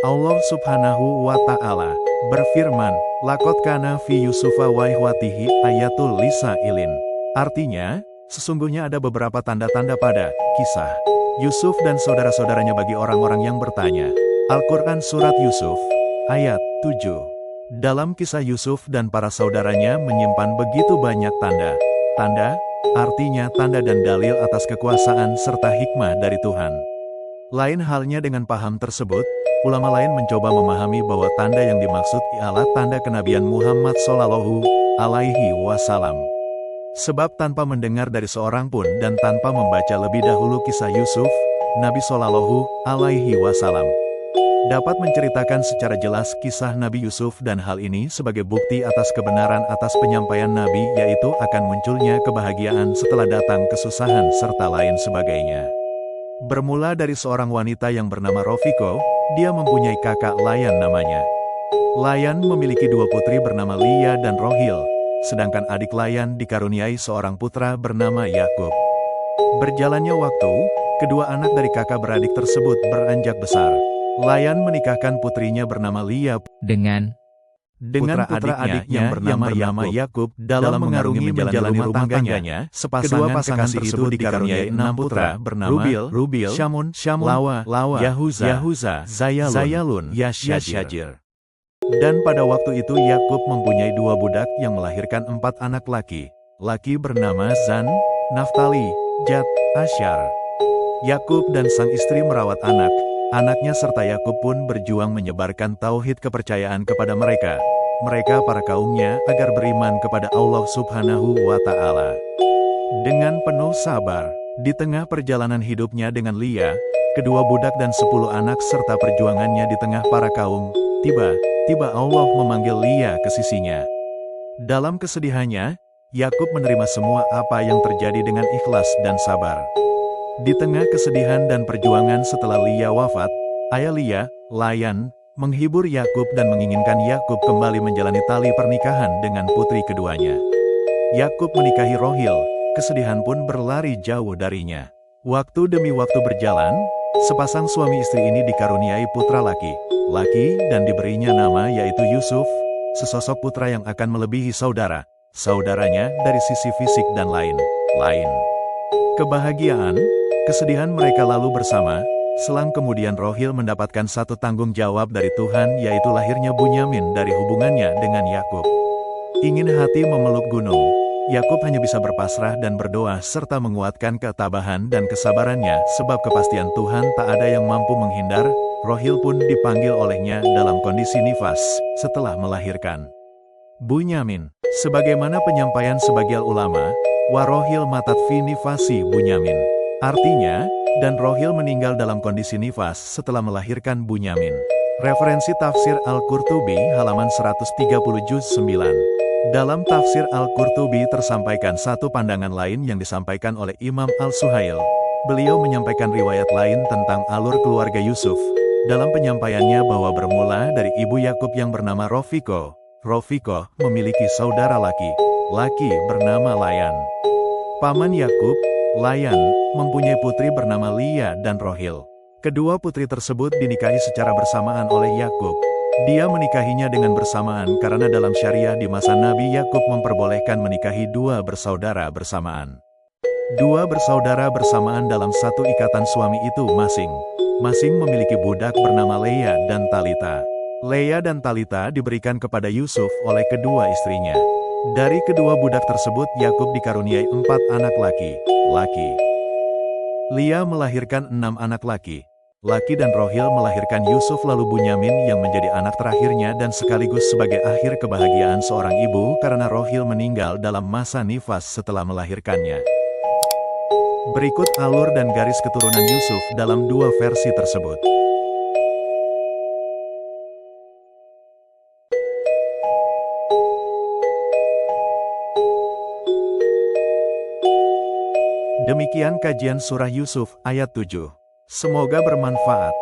Allah Subhanahu wa Ta'ala berfirman, "Laqad kana fi Yusufa wa ikhwatihi ayatul lisailin." Artinya, sesungguhnya ada beberapa tanda-tanda pada kisah Yusuf dan saudara-saudaranya bagi orang-orang yang bertanya. Al-Quran Surat Yusuf, ayat 7. Dalam kisah Yusuf dan para saudaranya menyimpan begitu banyak tanda. Tanda, artinya tanda dan dalil atas kekuasaan serta hikmah dari Tuhan. Lain halnya dengan paham tersebut, ulama lain mencoba memahami bahwa tanda yang dimaksud ialah tanda kenabian Muhammad Shallallahu Alaihi Wasallam. Sebab tanpa mendengar dari seorang pun dan tanpa membaca lebih dahulu kisah Yusuf, Nabi Shallallahu Alaihi Wasallam dapat menceritakan secara jelas kisah Nabi Yusuf dan hal ini sebagai bukti atas kebenaran atas penyampaian Nabi, yaitu akan munculnya kebahagiaan setelah datang kesusahan serta lain sebagainya. Bermula dari seorang wanita yang bernama Rofiko, dia mempunyai kakak Layan namanya. Layan memiliki dua putri bernama Lia dan Rohil, sedangkan adik Layan dikaruniai seorang putra bernama Yakub. Berjalannya waktu, kedua anak dari kakak beradik tersebut beranjak besar. Layan menikahkan putrinya bernama Lia dengan putra adiknya yang bernama Yakub dalam mengarungi menjalani rumah tangganya. Sepasang kekasih itu dikaruniai 6 putra bernama Rubil, Syamun, Lawa, Yahuza, Zayalun, Yasyajir. Dan pada waktu itu Yakub mempunyai 2 budak yang melahirkan 4 anak laki. Laki bernama Zan, Naftali, Gad, Asyar. Yakub dan sang istri merawat anak-anaknya serta Yakub pun berjuang menyebarkan tauhid kepercayaan kepada mereka para kaumnya agar beriman kepada Allah Subhanahu wa Ta'ala. Dengan penuh sabar, di tengah perjalanan hidupnya dengan Lia, kedua budak dan 10 anak serta perjuangannya di tengah para kaum, tiba Allah memanggil Lia ke sisinya. Dalam kesedihannya, Yakub menerima semua apa yang terjadi dengan ikhlas dan sabar. Di tengah kesedihan dan perjuangan setelah Lia wafat, ayah Lia, Layan, menghibur Yakub dan menginginkan Yakub kembali menjalani tali pernikahan dengan putri keduanya. Yakub menikahi Rohil, kesedihan pun berlari jauh darinya. Waktu demi waktu berjalan, sepasang suami istri ini dikaruniai putra laki dan diberinya nama yaitu Yusuf, sesosok putra yang akan melebihi saudaranya dari sisi fisik dan lain-lain. Kebahagiaan, kesedihan mereka lalu bersama. Selang kemudian Rohil mendapatkan satu tanggung jawab dari Tuhan, yaitu lahirnya Bunyamin dari hubungannya dengan Yakub. Ingin hati memeluk gunung, Yakub hanya bisa berpasrah dan berdoa serta menguatkan ketabahan dan kesabarannya sebab kepastian Tuhan tak ada yang mampu menghindar. Rohil pun dipanggil olehnya dalam kondisi nifas setelah melahirkan Bunyamin. Sebagaimana penyampaian sebagian ulama, Warohil matat fi nifasi Bunyamin. Artinya, dan Rohil meninggal dalam kondisi nifas setelah melahirkan Bunyamin. Referensi tafsir Al-Qurtubi halaman 130 juz 9. Dalam tafsir Al-Qurtubi tersampaikan satu pandangan lain yang disampaikan oleh Imam Al-Suhail. Beliau menyampaikan riwayat lain tentang alur keluarga Yusuf. Dalam penyampaiannya bahwa bermula dari ibu Yakub yang bernama Rofiko. Rofiko memiliki saudara laki bernama Layan. Paman Yakub, Layan, mempunyai putri bernama Lia dan Rohil. Kedua putri tersebut dinikahi secara bersamaan oleh Yakub. Dia menikahinya dengan bersamaan karena dalam syariah di masa Nabi Yakub memperbolehkan menikahi 2 bersaudara bersamaan. 2 bersaudara bersamaan dalam satu ikatan suami itu masing-masing memiliki budak bernama Leah dan Talita. Leah dan Talita diberikan kepada Yusuf oleh kedua istrinya. Dari kedua budak tersebut Yakub dikaruniai 4 anak laki. Lia melahirkan 6 anak laki dan Rohil melahirkan Yusuf lalu Bunyamin yang menjadi anak terakhirnya dan sekaligus sebagai akhir kebahagiaan seorang ibu karena Rohil meninggal dalam masa nifas setelah melahirkannya. Berikut alur dan garis keturunan Yusuf dalam 2 versi tersebut. Demikian kajian surah Yusuf ayat 7. Semoga bermanfaat.